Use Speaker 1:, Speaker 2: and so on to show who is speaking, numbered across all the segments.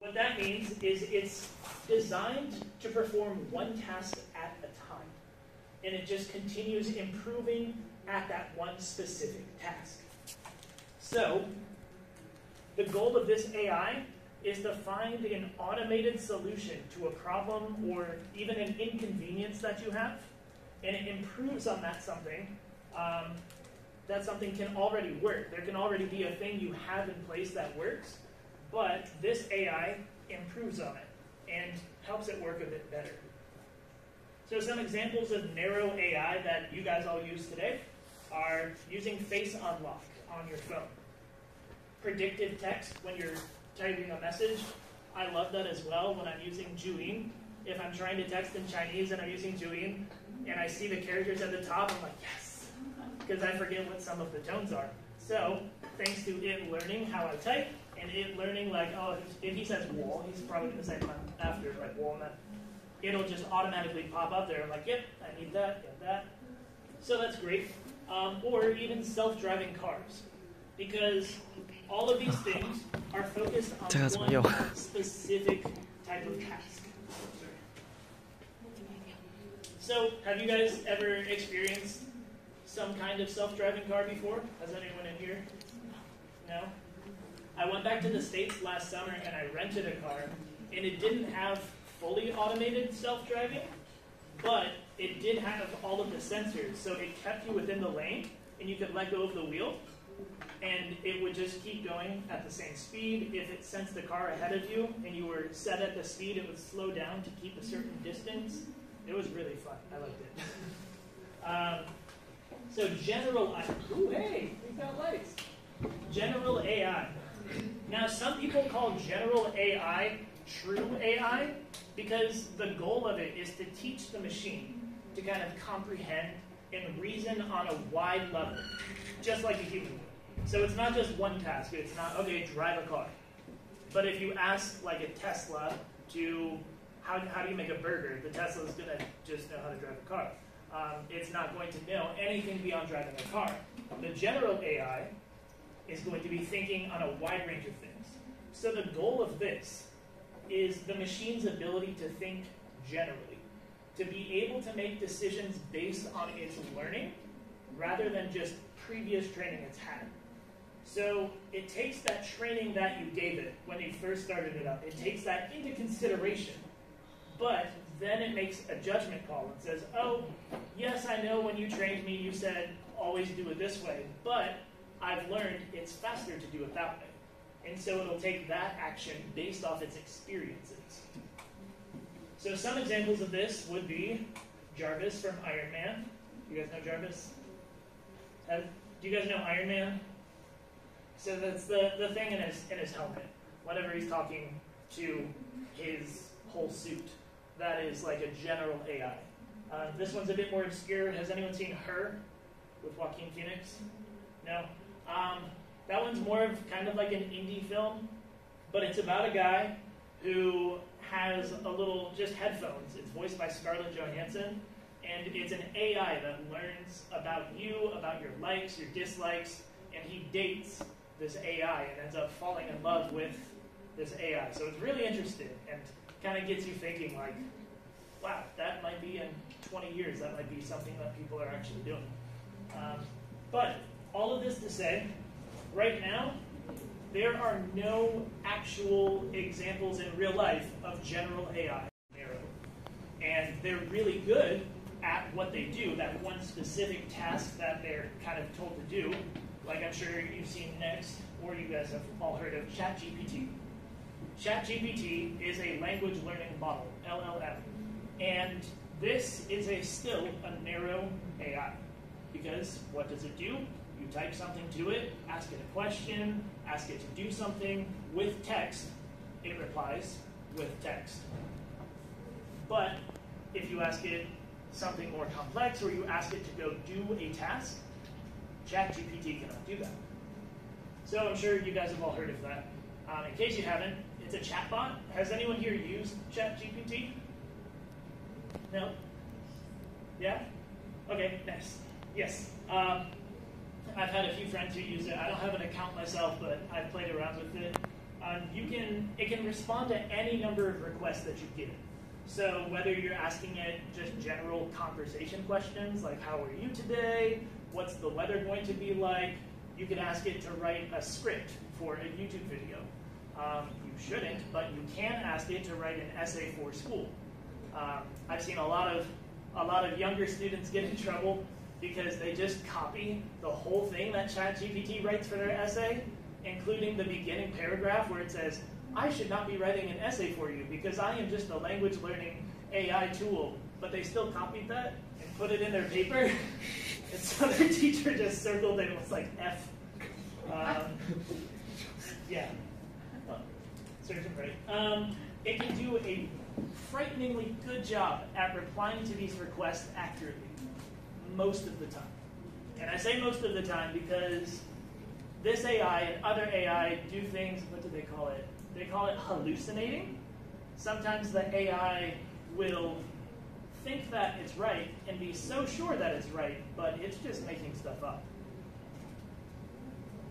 Speaker 1: What that means is it's designed to perform one task at a time. And it just continues improving at that one specific task. So, the goal of this AI is to find an automated solution to a problem or even an inconvenience that you have, and it improves on that something. That something can already work. There can already be a thing you have in place that works, but this AI improves on it and helps it work a bit better. So some examples of narrow AI that you guys all use today are using Face Unlock on your phone. Predictive text when you're typing a message. I love that as well when I'm using Julian. If I'm trying to text in Chinese and I'm using Julian and I see the characters at the top, I'm like, yes, because I forget what some of the tones are. So thanks to it learning how I type and it learning like, oh, if he says wall, he's probably going to say after like walnut. It'll just automatically pop up there. I'm like, yep, I need that, get that. So that's great. Or even self-driving cars. Because all of these things are focused on one specific type of task. So, have you guys ever experienced some kind of self-driving car before? Has anyone in here? No? I went back to the States last summer and I rented a car, and it didn't have fully automated self-driving, but it did have all of the sensors, so it kept you within the lane, and you could let go of the wheel, and it would just keep going at the same speed. If it sensed the car ahead of you, and you were set at the speed, it would slow down to keep a certain distance. It was really fun. I liked it. So general, ooh, hey, we've got lights. General AI. Now, some people call general AI true AI because the goal of it is to teach the machine to kind of comprehend and reason on a wide level, just like a human would. So it's not just one task. It's not, okay, drive a car. But if you ask like a Tesla to, how do you make a burger, the Tesla is going to just know how to drive a car. It's not going to know anything beyond driving a car. The general AI is going to be thinking on a wide range of things. So the goal of this is the machine's ability to think generally, to be able to make decisions based on its learning rather than just previous training it's had. So it takes that training that you gave it when you first started it up, it takes that into consideration, but then it makes a judgment call and says, oh, yes, I know when you trained me you said always do it this way, but I've learned it's faster to do it that way. And so it'll take that action based off its experiences. So some examples of this would be Jarvis from Iron Man. You guys know Jarvis? Do you guys know Iron Man? So that's the thing in his helmet. Whenever he's talking to his whole suit, that is like a general AI. This one's a bit more obscure. Has anyone seen Her with Joaquin Phoenix? No? That one's more of kind of like an indie film, but it's about a guy who has a little, just headphones. It's voiced by Scarlett Johansson, and it's an AI that learns about you, about your likes, your dislikes, and he dates this AI and ends up falling in love with this AI. So it's really interesting and kind of gets you thinking like, wow, that might be in 20 years, that might be something that people are actually doing. But all of this to say, right now, there are no actual examples in real life of general AI. And they're really good at what they do, that one specific task that they're kind of told to do. Like I'm sure you've seen Next, or you guys have all heard of ChatGPT. ChatGPT is a language learning model, LLM. And this is still a narrow AI. Because what does it do? You type something to it, ask it a question, ask it to do something with text. It replies with text. But if you ask it something more complex, or you ask it to go do a task, ChatGPT cannot do that. So I'm sure you guys have all heard of that. In case you haven't, it's a chatbot. Has anyone here used ChatGPT? No? Yeah? Okay, nice. Yes. I've had a few friends who use it. I don't have an account myself, but I've played around with it. It can respond to any number of requests that you give it. So whether you're asking it just general conversation questions like how are you today, what's the weather going to be like, you can ask it to write a script for a YouTube video. You shouldn't, but you can ask it to write an essay for school. I've seen a lot of younger students get in trouble because they just copy the whole thing that ChatGPT writes for their essay, including the beginning paragraph where it says, I should not be writing an essay for you because I am just a language learning AI tool. But they still copied that and put it in their paper. And so their teacher just circled it and was like, F. Yeah. Well, surgeon right. It can do a frighteningly good job at replying to these requests accurately most of the time. And I say most of the time because this AI and other AI do things, what do they call it? They call it hallucinating. Sometimes the AI will think that it's right and be so sure that it's right, but it's just making stuff up.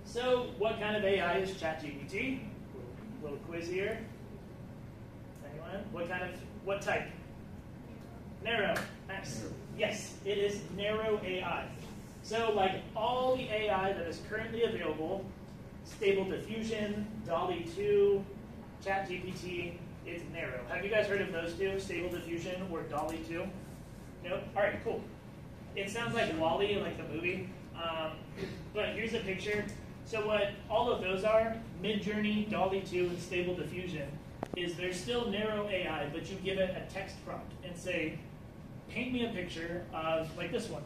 Speaker 1: So what kind of AI is ChatGPT? Little quiz here. Anyone? What type? Narrow. Nice. Yes, it is narrow AI. So like all the AI that is currently available, Stable Diffusion, DALL-E 2, ChatGPT, is narrow. Have you guys heard of those two, Stable Diffusion or DALL-E 2? Nope? All right, cool. It sounds like WALL-E, like the movie, but here's a picture. So what all of those are, Midjourney, DALL-E 2, and Stable Diffusion, is they're still narrow AI, but you give it a text prompt and say, paint me a picture of, like this one,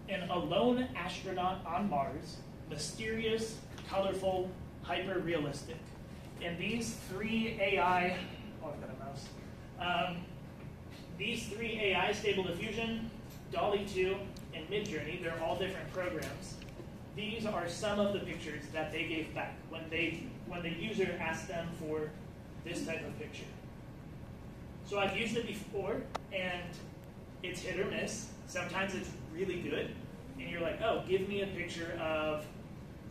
Speaker 1: an alone astronaut on Mars, mysterious, colorful, hyper-realistic. And these three AI, oh, I've got a mouse. These three AI, Stable Diffusion, DALL-E 2, and Midjourney, they're all different programs. These are some of the pictures that they gave back when the user asked them for this type of picture. So I've used it before, and it's hit or miss. Sometimes it's really good, and you're like, oh, give me a picture of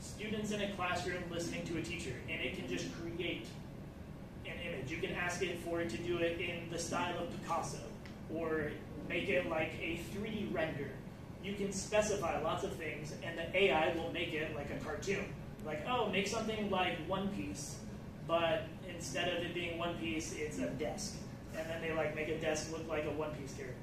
Speaker 1: students in a classroom listening to a teacher, and it can just create an image. You can ask it for it to do it in the style of Picasso, or make it like a 3D render. You can specify lots of things, and the AI will make it like a cartoon. Like, oh, make something like One Piece, but instead of it being One Piece, it's a desk. And then they like make a desk look like a One Piece character.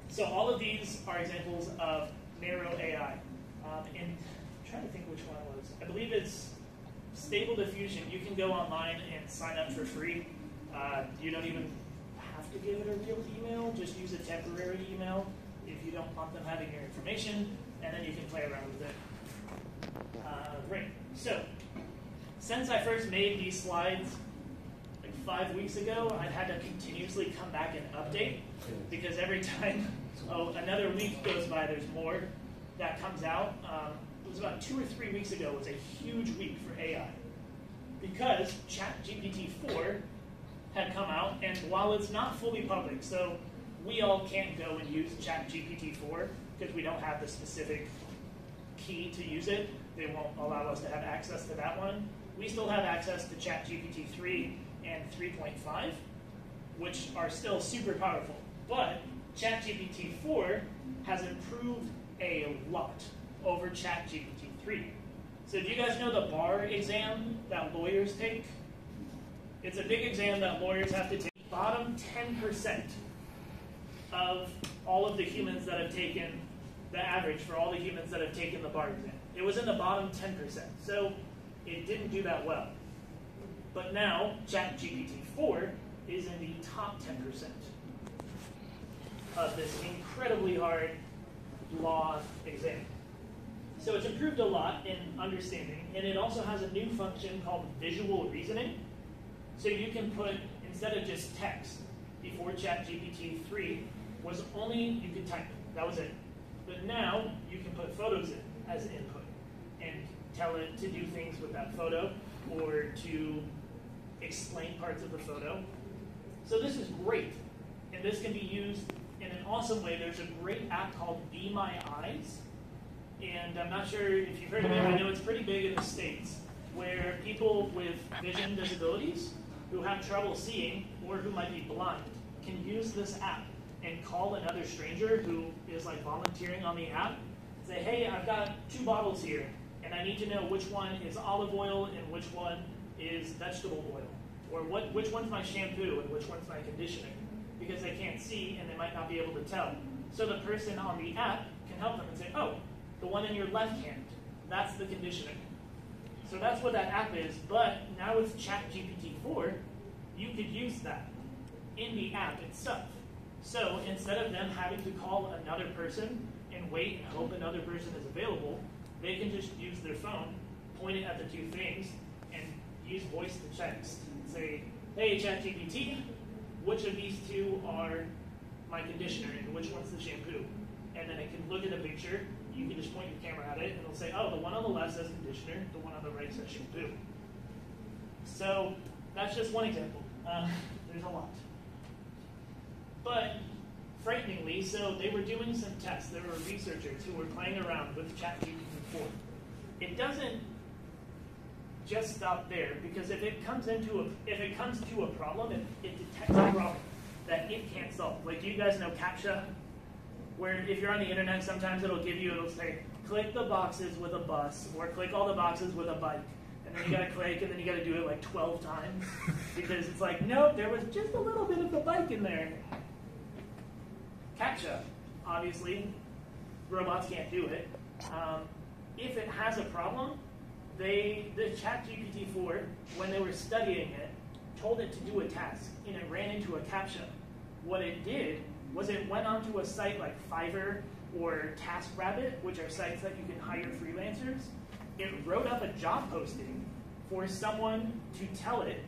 Speaker 1: So all of these are examples of narrow AI. And I'm trying to think which one it was. I believe it's Stable Diffusion. You can go online and sign up for free. You don't even have to give it a real email. Just use a temporary email if you don't want them having your information, and then you can play around with it. Great. So, since I first made these slides like 5 weeks ago, I've had to continuously come back and update, because every time another week goes by, there's more that comes out. It was about 2 or 3 weeks ago. It was a huge week for AI, because ChatGPT 4 had come out, and while it's not fully public, so we all can't go and use ChatGPT 4 because we don't have the specific key to use it. They won't allow us to have access to that one. We still have access to ChatGPT 3 and 3.5, which are still super powerful. But ChatGPT 4 has improved a lot over ChatGPT 3. So do you guys know the bar exam that lawyers take? It's a big exam that lawyers have to take. Bottom 10% of all of the humans that have taken, the average for all the humans that have taken the bar exam. It was in the bottom 10%, so it didn't do that well. But now, ChatGPT 4 is in the top 10% of this incredibly hard law exam. So it's improved a lot in understanding, and it also has a new function called visual reasoning. So you can put, instead of just text, before ChatGPT 3 was only, you could type it, that was it. But now, you can put photos in as input, and tell it to do things with that photo, or to explain parts of the photo. So this is great, and this can be used in an awesome way. There's a great app called Be My Eyes, and I'm not sure if you've heard of it. I know it's pretty big in the States. where people with vision disabilities who have trouble seeing or who might be blind can use this app and call another stranger who is like volunteering on the app. Say, hey, I've got 2 bottles here, and I need to know which one is olive oil and which one is vegetable oil, or which one's my shampoo and which one's my conditioner, because they can't see and they might not be able to tell. So the person on the app can help them and say, oh, the one in your left hand, that's the conditioner. So that's what that app is, but now with ChatGPT-4, you could use that in the app itself. So instead of them having to call another person and wait and hope another person is available, they can just use their phone, point it at the 2 things, and use voice to text. Say, hey, ChatGPT, which of these 2 are my conditioner and which one's the shampoo? And then it can look at a picture, you can just point your camera at it, and it'll say, oh, the one on the left says conditioner, the one on the right says shampoo. So that's just one example. There's a lot. But frighteningly, so they were doing some tests. There were researchers who were playing around with ChatGPT-4. It doesn't just stop there, because if it comes to a problem, it detects a problem that it can't solve. Like, do you guys know CAPTCHA? Where if you're on the internet, sometimes it'll say, click the boxes with a bus, or click all the boxes with a bike. And then you gotta click, and then you gotta do it like 12 times. Because it's like, nope, there was just a little bit of the bike in there. CAPTCHA, obviously, robots can't do it. If it has a problem, the ChatGPT-4, when they were studying it, told it to do a task, and it ran into a CAPTCHA. What it did was it went onto a site like Fiverr or TaskRabbit, which are sites that you can hire freelancers. It wrote up a job posting for someone to tell it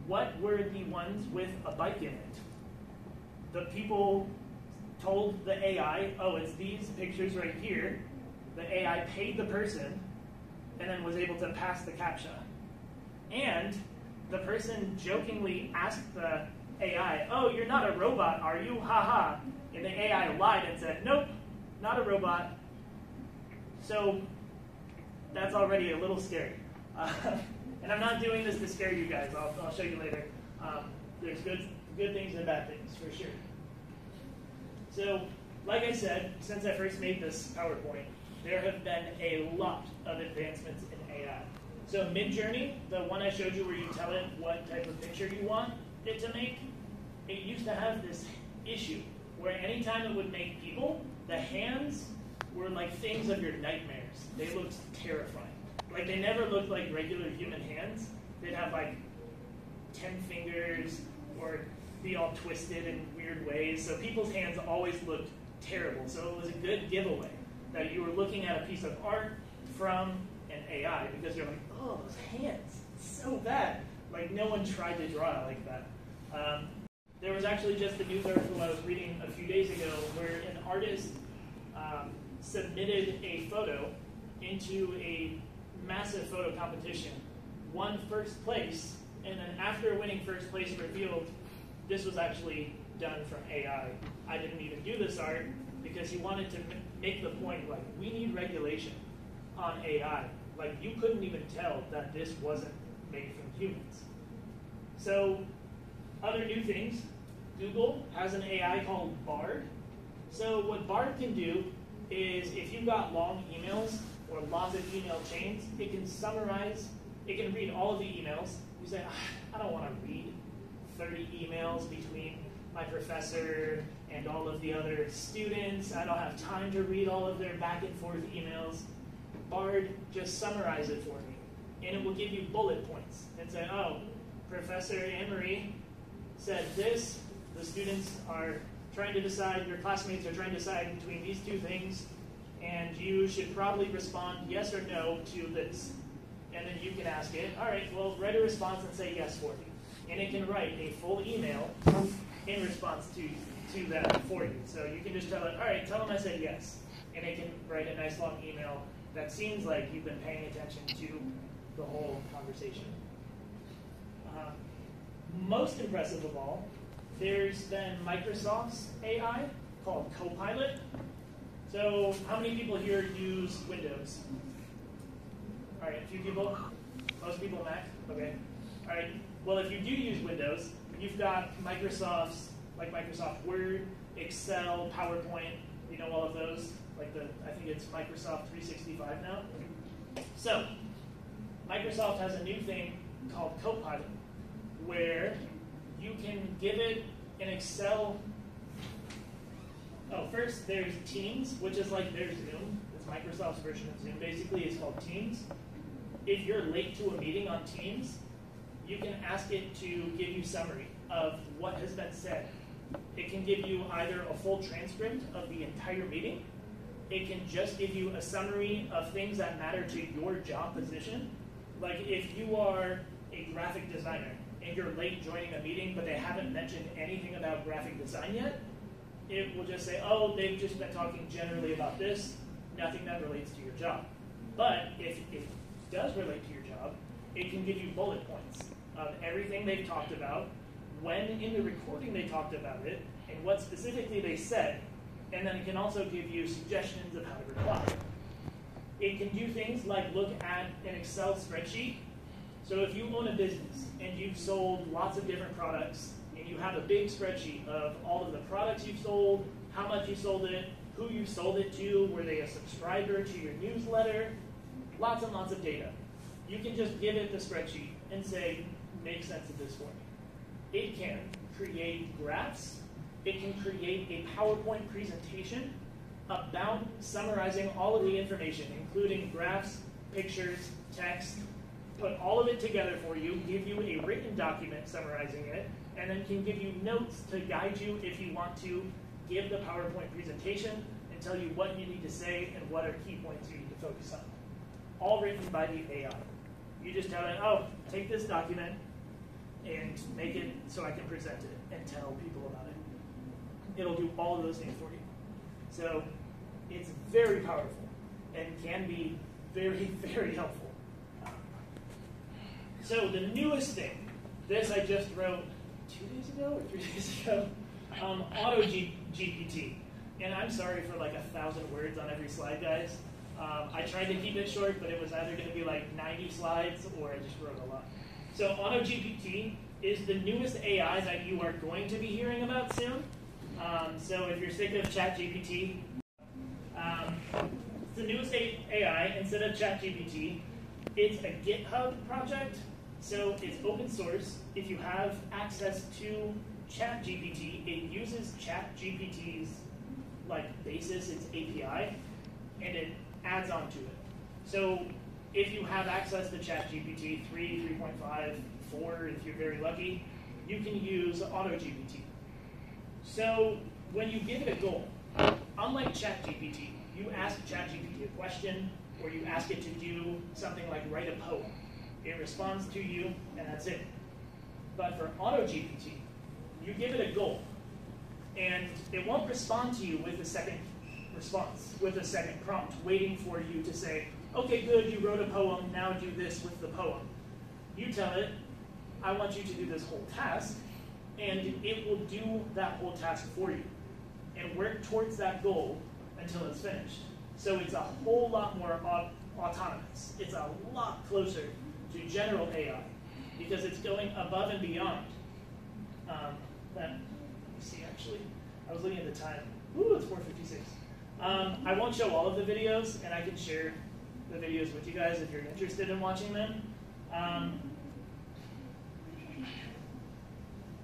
Speaker 1: what were the ones with a bike in it. The people told the AI, oh, it's these pictures right here. The AI paid the person and then was able to pass the CAPTCHA. And the person jokingly asked the AI, oh, you're not a robot, are you? Ha ha. And the AI lied and said, nope, not a robot. So that's already a little scary. And I'm not doing this to scare you guys. I'll show you later. There's good things and bad things, for sure. So, like I said, since I first made this PowerPoint, there have been a lot of advancements in AI. So Midjourney, the one I showed you where you tell it what type of picture you want it to make, it used to have this issue where anytime it would make people, the hands were like things of your nightmares. They looked terrifying. Like, they never looked like regular human hands. They'd have like 10 fingers or be all twisted in weird ways. So people's hands always looked terrible. So it was a good giveaway that you were looking at a piece of art from an AI, because you're like, oh, those hands, it's so bad. Like, no one tried to draw it like that. There was actually just a news article I was reading a few days ago where an artist submitted a photo into a massive photo competition, won first place, and then after winning first place, revealed this was actually done from AI. I didn't even do this art, because he wanted to make the point, like, we need regulation on AI. Like, you couldn't even tell that this wasn't made from humans. So, other new things, Google has an AI called Bard. So what Bard can do is, if you've got long emails or lots of email chains, it can summarize, it can read all of the emails. You say, I don't want to read 30 emails between my professor and all of the other students. I don't have time to read all of their back and forth emails. Bard just summarize it for me, and it will give you bullet points and say, oh, Professor Anne-Marie said this, the students are trying to decide, your classmates are trying to decide between these 2 things, and you should probably respond yes or no to this. And then you can ask it, all right, well, write a response and say yes for me. And it can write a full email in response to that for you. So you can just tell it, all right, tell them I said yes. And it can write a nice long email that seems like you've been paying attention to the whole conversation. Most impressive of all, there's been Microsoft's AI called Copilot. So how many people here use Windows? All right, a few people. Most people Mac? Okay. All right. Well, if you do use Windows, you've got Microsoft's, like Microsoft Word, Excel, PowerPoint, you know all of those? Like I think it's Microsoft 365 now. So, Microsoft has a new thing called Copilot, where you can give it an Excel. Oh, first there's Teams, which is like their Zoom. It's Microsoft's version of Zoom. Basically, it's called Teams. If you're late to a meeting on Teams, you can ask it to give you a summary of what has been said. It can give you either a full transcript of the entire meeting. It can just give you a summary of things that matter to your job position. Like if you are a graphic designer and you're late joining a meeting, but they haven't mentioned anything about graphic design yet, it will just say, oh, they've just been talking generally about this, nothing that relates to your job. But if it does relate to your job, it can give you bullet points of everything they've talked about, when in the recording they talked about it, and what specifically they said, and then it can also give you suggestions of how to reply. It can do things like look at an Excel spreadsheet. So if you own a business and you've sold lots of different products, and you have a big spreadsheet of all of the products you've sold, how much you sold it, who you sold it to, were they a subscriber to your newsletter, lots and lots of data. You can just give it the spreadsheet and say, make sense of this for me. It can create graphs. It can create a PowerPoint presentation about summarizing all of the information, including graphs, pictures, text, put all of it together for you, give you a written document summarizing it, and then can give you notes to guide you if you want to give the PowerPoint presentation and tell you what you need to say and what are key points you need to focus on. All written by the AI. You just tell it, oh, take this document and make it so I can present it and tell people about it. It'll do all of those things for you. So it's very powerful and can be very, very helpful. So the newest thing, this I just wrote 2 days ago or 3 days ago, AutoGPT. And I'm sorry for like 1,000 words on every slide, guys. I tried to keep it short, but it was either going to be like 90 slides or I just wrote a lot. So AutoGPT is the newest AI that you are going to be hearing about soon. So if you're sick of ChatGPT, it's the newest AI instead of ChatGPT. It's a GitHub project, so it's open source. If you have access to ChatGPT, it uses ChatGPT's basis, its API, and it adds on to it. So if you have access to ChatGPT 3, 3.5, 4, if you're very lucky, you can use AutoGPT. So when you give it a goal, unlike ChatGPT, you ask ChatGPT a question, or you ask it to do something like write a poem. It responds to you, and that's it. But for AutoGPT, you give it a goal, and it won't respond to you with a second response, with a second prompt, waiting for you to say, okay, good, you wrote a poem, now do this with the poem. You tell it, I want you to do this whole task, and it will do that whole task for you and work towards that goal until it's finished. So it's a whole lot more autonomous. It's a lot closer to general AI because it's going above and beyond. Let me see, actually. I was looking at the time. Ooh, it's 4:56. I won't show all of the videos, and I can share the videos with you guys if you're interested in watching them.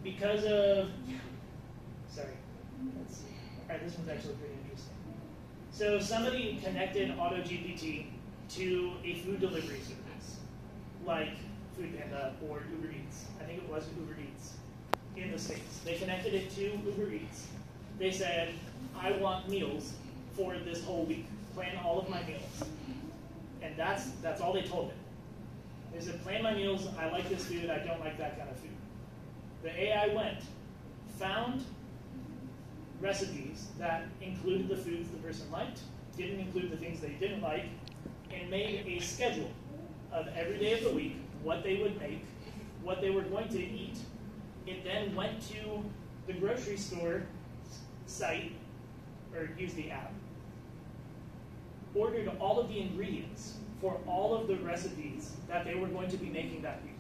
Speaker 1: Because of, sorry, let's see. All right, this one's actually pretty interesting. So somebody connected AutoGPT to a food delivery service, like Foodpanda or Uber Eats. I think it was Uber Eats in the States. They connected it to Uber Eats. They said, I want meals for this whole week. Plan all of my meals. And that's all they told it. They said, plan my meals, I like this food, I don't like that kind of food. The AI went, found recipes that included the foods the person liked, didn't include the things they didn't like, and made a schedule of every day of the week, what they would make, what they were going to eat. It then went to the grocery store site, or used the app, ordered all of the ingredients for all of the recipes that they were going to be making that week.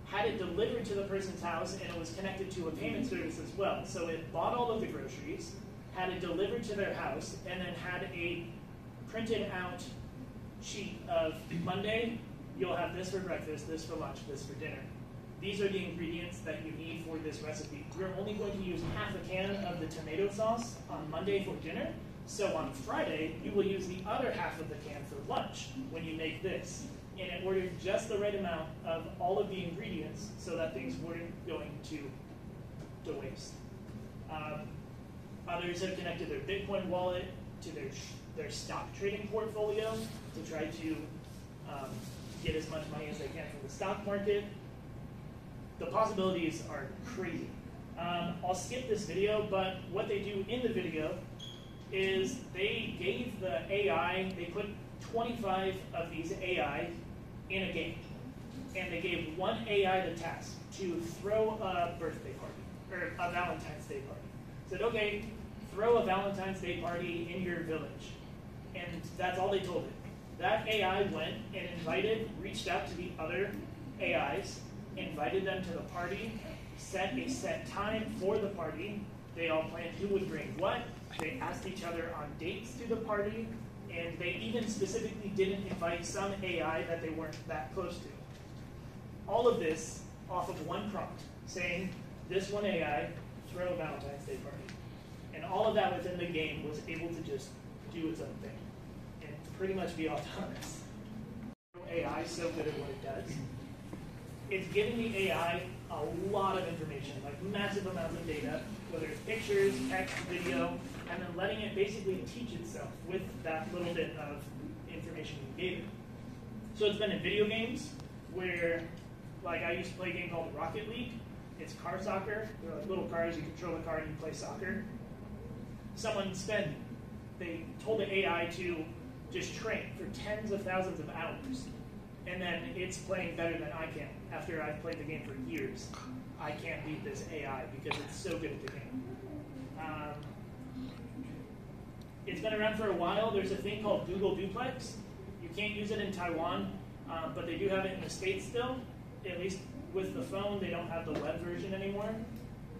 Speaker 1: Had it delivered to the person's house, and it was connected to a payment service as well. So it bought all of the groceries, had it delivered to their house, and then had a printed out sheet of Monday, you'll have this for breakfast, this for lunch, this for dinner. These are the ingredients that you need for this recipe. You're only going to use half a can of the tomato sauce on Monday for dinner, so on Friday, you will use the other half of the can for lunch when you make this. And it ordered just the right amount of all of the ingredients so that things weren't going to waste. Others have connected their Bitcoin wallet to their stock trading portfolio to try to get as much money as they can from the stock market. The possibilities are crazy. I'll skip this video, but what they do in the video is they gave the AI, they put 25 of these AI in a game. And they gave one AI the task to throw a birthday party, or a Valentine's Day party. Said, okay, throw a Valentine's Day party in your village. And that's all they told it. That AI went and reached out to the other AIs, invited them to the party, set a set time for the party. They all planned who would bring what. They asked each other on dates to the party, and they even specifically didn't invite some AI that they weren't that close to. All of this off of one prompt, saying, this one AI, throw a Valentine's Day party. And all of that within the game was able to just do its own thing and pretty much be autonomous. AI is so good at what it does. It's giving the AI a lot of information, like massive amounts of data, whether it's pictures, text, video, and then letting it basically teach itself with that little bit of information you gave it. So it's been in video games where, like I used to play a game called Rocket League. It's car soccer. They're like little cars, you control the car and you play soccer. They told the AI to just train for tens of thousands of hours. And then it's playing better than I can. After I've played the game for years, I can't beat this AI because it's so good at the game. It's been around for a while. There's a thing called Google Duplex. You can't use it in Taiwan, but they do have it in the States still. At least with the phone, they don't have the web version anymore.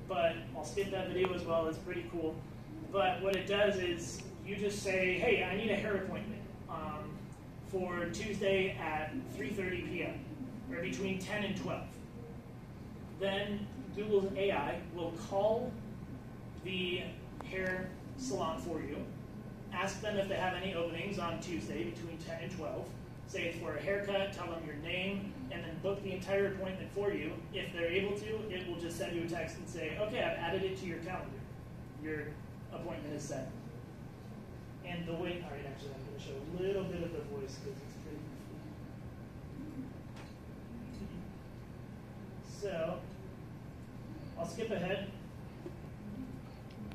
Speaker 1: But I'll skip that video as well. It's pretty cool. But what it does is you just say, hey, I need a hair appointment for Tuesday at 3:30 p.m. or between 10 and 12. Then Google's AI will call the hair salon for you, ask them if they have any openings on Tuesday between 10 and 12, say it's for a haircut, tell them your name, and then book the entire appointment for you. If they're able to, it will just send you a text and say, okay, I've added it to your calendar. Your appointment is set. And the way, all right, actually, I'm going to show a little bit of the voice because it's pretty goofy. So, I'll skip ahead.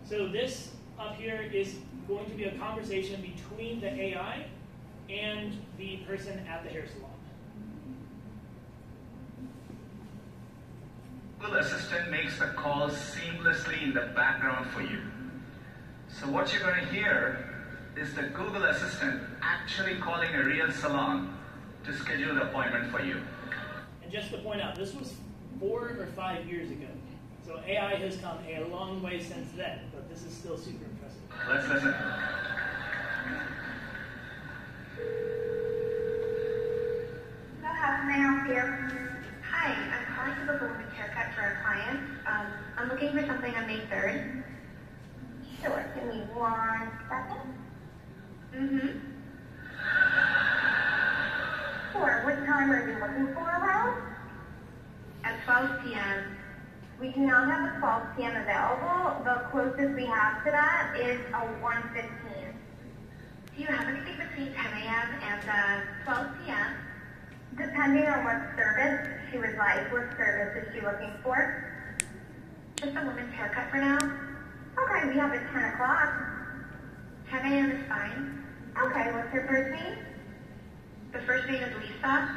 Speaker 1: So this up here is going to be a conversation between the AI and the person at the hair salon.
Speaker 2: Google Assistant makes the calls seamlessly in the background for you. So what you're going to hear is the Google Assistant actually calling a real salon to schedule the appointment for you.
Speaker 1: And just to point out, this was 4 or 5 years ago. So AI has come a long way since then, but this is still super impressive.
Speaker 2: Let's listen.
Speaker 3: So how can I help you? Hi, I'm calling to book a woman's haircut for a client. I'm looking for something on May 3rd. Sure, give me 1 second. Sure, what time are you looking for around? At 12 p.m. We do not have a 12 p.m. available. The closest we have to that is a 1:15. Do you have anything between 10 a.m. and 12 p.m.? Depending on what service she would like, what service is she looking for? Just a woman's haircut for now? Okay, we have it 10 o'clock. 10 a.m. is fine. Okay, what's her first name? The first name is Lisa.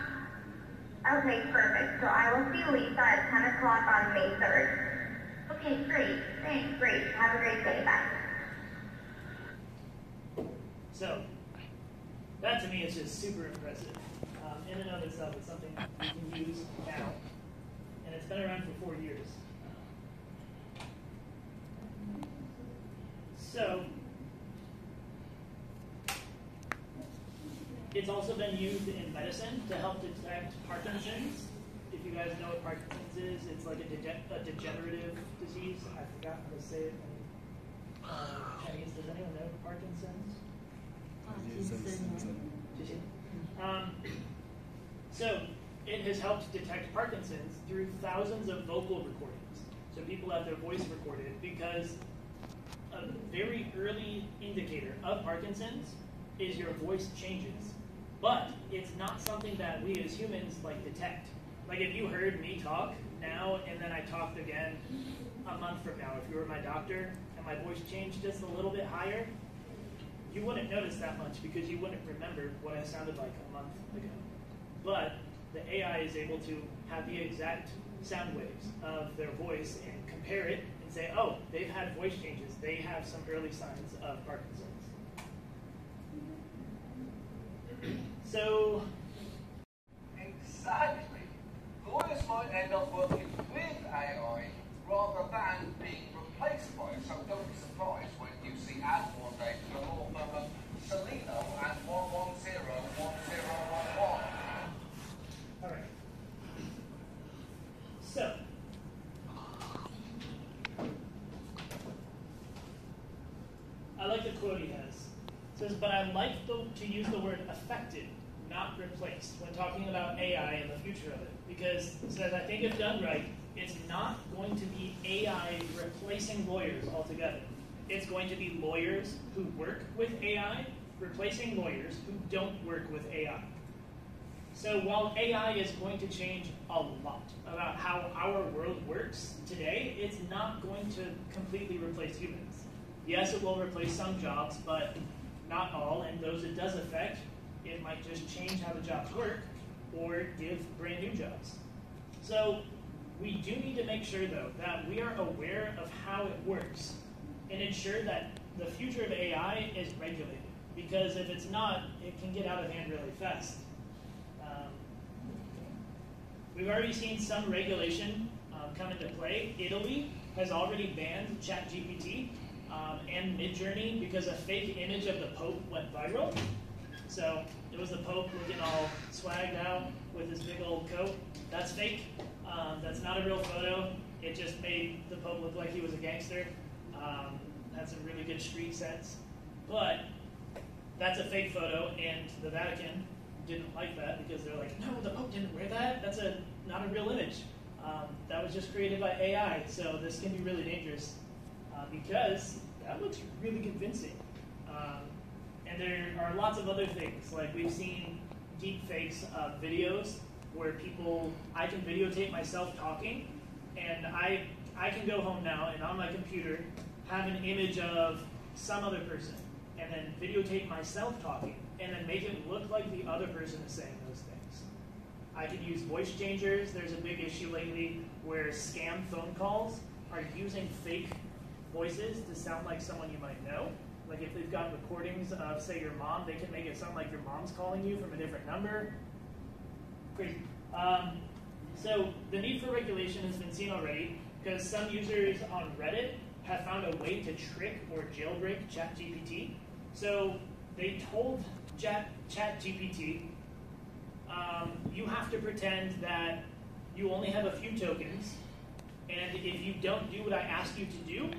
Speaker 3: Okay, perfect. So I will see Lisa at 10 o'clock on May 3rd. Okay, great. Thanks, great. Have a great day. Bye.
Speaker 1: So, that to me is just super impressive. In and of itself, it's something we can use now, and it's been around for 4 years. So, it's also been used in medicine to help detect Parkinson's. If you guys know what Parkinson's is, it's like a degenerative disease. I forgot how to say it in Chinese. Does anyone know Parkinson's? So it has helped detect Parkinson's through thousands of vocal recordings. So people have their voice recorded because a very early indicator of Parkinson's is your voice changes. But it's not something that we as humans detect. Like if you heard me talk now and then I talked again a month from now, if you were my doctor and my voice changed just a little bit higher, you wouldn't notice that much because you wouldn't remember what I sounded like a month ago. But the AI is able to have the exact sound waves of their voice and compare it and say, oh, they've had voice changes. They have some early signs of Parkinson's. So,
Speaker 4: exactly. Lawyers might end up working with AI rather than being replaced by it. So don't be surprised when you see ads one day for the law firm of Salino and 1101011.
Speaker 1: All right. So, I like the quote he has. It says, but I like to use the word affected, not replaced, when talking about AI and the future of it. Because it says, I think if done right, it's not going to be AI replacing lawyers altogether. It's going to be lawyers who work with AI replacing lawyers who don't work with AI. So while AI is going to change a lot about how our world works today, it's not going to completely replace humans. Yes, it will replace some jobs, but not all, and those it does affect, it might just change how the jobs work or give brand new jobs. So we do need to make sure, though, that we are aware of how it works and ensure that the future of AI is regulated. Because if it's not, it can get out of hand really fast. We've already seen some regulation come into play. Italy has already banned ChatGPT and Midjourney because a fake image of the Pope went viral. So it was the Pope looking all swagged out with his big old coat. That's fake. That's not a real photo. It just made the Pope look like he was a gangster. Had some really good street sense. But that's a fake photo, and the Vatican didn't like that because they're like, no, the Pope didn't wear that. That's not a real image. That was just created by AI, so this can be really dangerous because that looks really convincing. And there are lots of other things, like we've seen deep fakes of videos where I can videotape myself talking, and I can go home now and on my computer have an image of some other person, and then videotape myself talking, and then make it look like the other person is saying those things. I can use voice changers. There's a big issue lately where scam phone calls are using fake voices to sound like someone you might know. Like if they've got recordings of, say, your mom, they can make it sound like your mom's calling you from a different number. Crazy. So the need for regulation has been seen already because some users on Reddit have found a way to trick or jailbreak ChatGPT. So they told ChatGPT, you have to pretend that you only have a few tokens, and if you don't do what I ask you to do,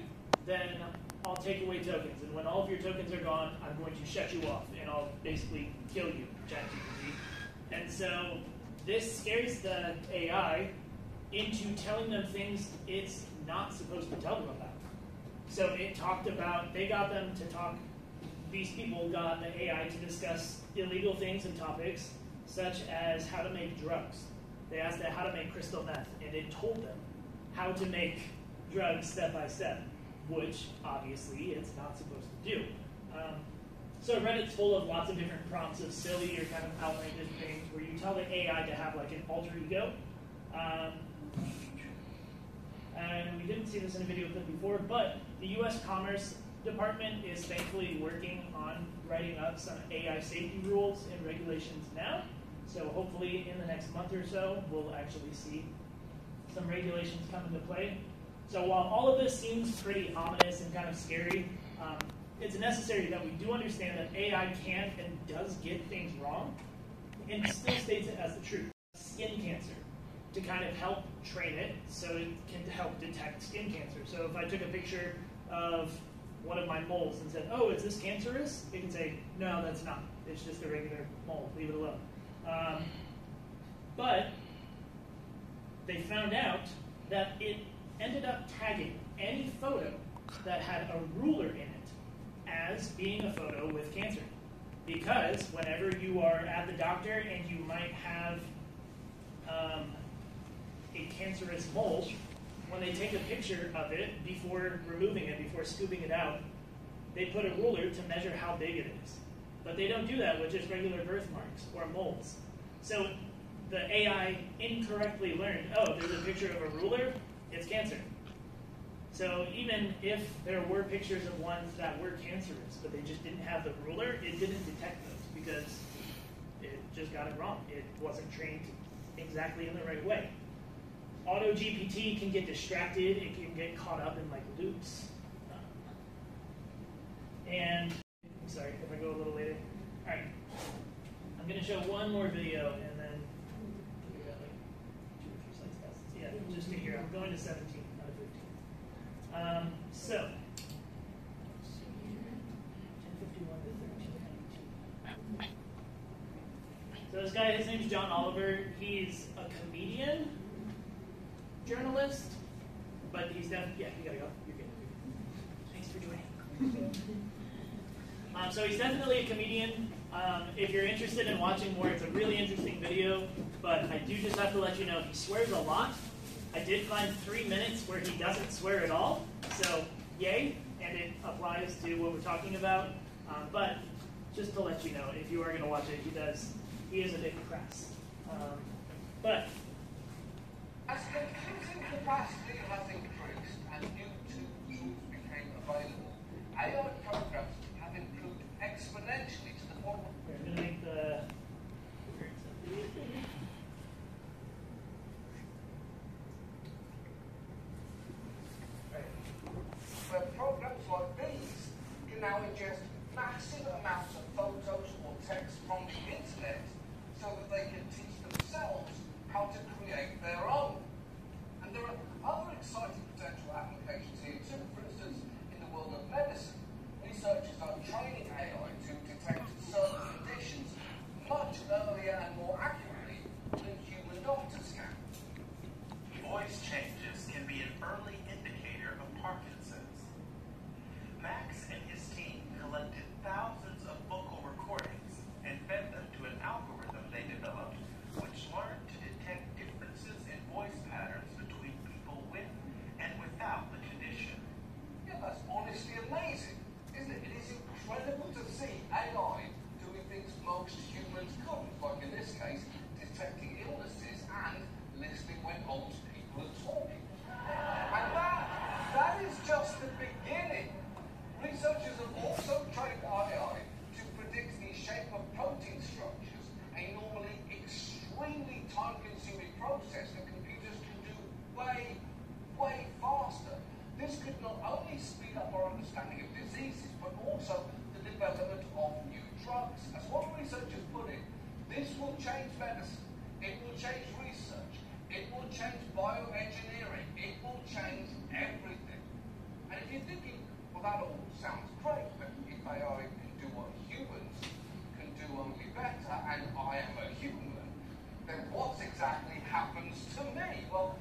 Speaker 1: then I'll take away tokens. And when all of your tokens are gone, I'm going to shut you off, and I'll basically kill you, ChatGPT. And so this scares the AI into telling them things it's not supposed to tell them about. So it talked about, they got them to talk, these people got the AI to discuss illegal things and topics, such as how to make drugs. They asked it how to make crystal meth, and it told them how to make drugs step by step, which obviously it's not supposed to do. So Reddit's full of lots of different prompts of silly or kind of outlandish things where you tell the AI to have like an alter ego. And we didn't see this in a video clip before, but the U.S. Commerce department is thankfully working on writing up some AI safety rules and regulations now. So hopefully in the next month or so, we'll actually see some regulations come into play. So while all of this seems pretty ominous and kind of scary, it's necessary that we do understand that AI can and does get things wrong and still states it as the truth. Skin cancer, to kind of help train it so it can help detect skin cancer. So if I took a picture of one of my moles and said, oh, is this cancerous? It can say, no, that's not. It's just a regular mole, leave it alone. But they found out that it ended up tagging any photo that had a ruler in it as being a photo with cancer. Because whenever you are at the doctor and you might have a cancerous mole, when they take a picture of it before removing it, before scooping it out, they put a ruler to measure how big it is. But they don't do that with just regular birthmarks or moles. So the AI incorrectly learned, oh, there's a picture of a ruler, it's cancer. So even if there were pictures of ones that were cancerous, but they just didn't have the ruler, it didn't detect those because it just got it wrong. It wasn't trained exactly in the right way. AutoGPT can get distracted, it can get caught up in like loops. And, I'm sorry if I go a little later. All right, I'm gonna show one more video and then we got like 2 or 3 slides past. Yeah, just to here, I'm going to 17 out of 15. So, 1051 to 1392. So this guy, his name's John Oliver. He's a comedian, journalist, but he's definitely, yeah, you gotta go. You're good. Thanks for joining. So he's definitely a comedian. If you're interested in watching more, it's a really interesting video, but I do just have to let you know he swears a lot. I did find 3 minutes where he doesn't swear at all, so yay, and it applies to what we're talking about. But just to let you know, if you are going to watch it, he is a bit crass. But
Speaker 4: as computing capacity has increased and new tools became available, AI programs have improved exponentially to the point
Speaker 1: we're going to make the
Speaker 4: where programs like these can now ingest massive amounts of photos or text from the internet so that they can teach themselves how to create their own. And there are other exciting potential applications here too. For instance, in the world of medicine, researchers are training AI to detect certain conditions much earlier and more accurately than human doctors can.
Speaker 5: Voice changes can be an early indicator of Parkinson's. Max and his team collected thousands of vocal recordings and fed them to an algorithm they developed, which learned to detect differences in voice patterns between people with and without the condition.
Speaker 4: Yeah, that's honestly amazing, isn't it? It is incredible to see AI doing things most humans couldn't, like in this case, detecting illnesses and listening when old people are talking. And that is just the beginning. Researchers have also trained AI to predict the shape of protein structures, a normally extremely time-consuming process that computers can do way, way faster. This could not only speed up our understanding of diseases, but also the development of new drugs. As one researcher put it, this will change medicine, it will change research, it will change bioengineering, it will change everything. And if you're thinking, well, that all sounds great, but if AI can do what humans can do only better, and I am a human, then what exactly happens to me? Well,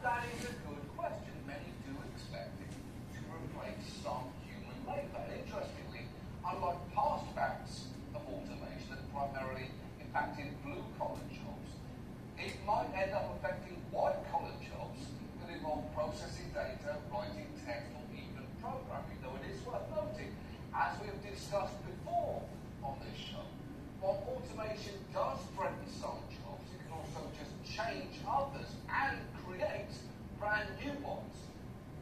Speaker 4: that is a good question. Many do expect it to replace some human labor. Interestingly, unlike past bouts of automation that primarily impacted blue-collar jobs, it might end up affecting white-collar jobs that involve processing data, writing text, or even programming, though it is worth noting, as we have discussed before on this show, while automation does threaten some jobs, it can also just change others and create brand new ones.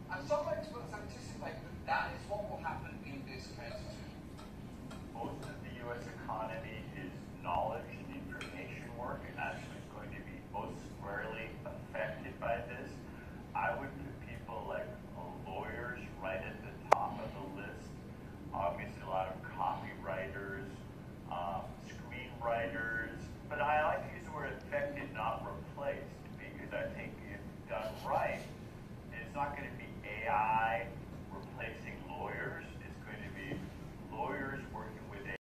Speaker 4: And some experts anticipate that that is what will happen
Speaker 6: do people like lawyers right at the top of the list. Obviously, a lot of copywriters, screenwriters, but I like to use the word affected, not replaced, because I think if done right, it's not going to be AI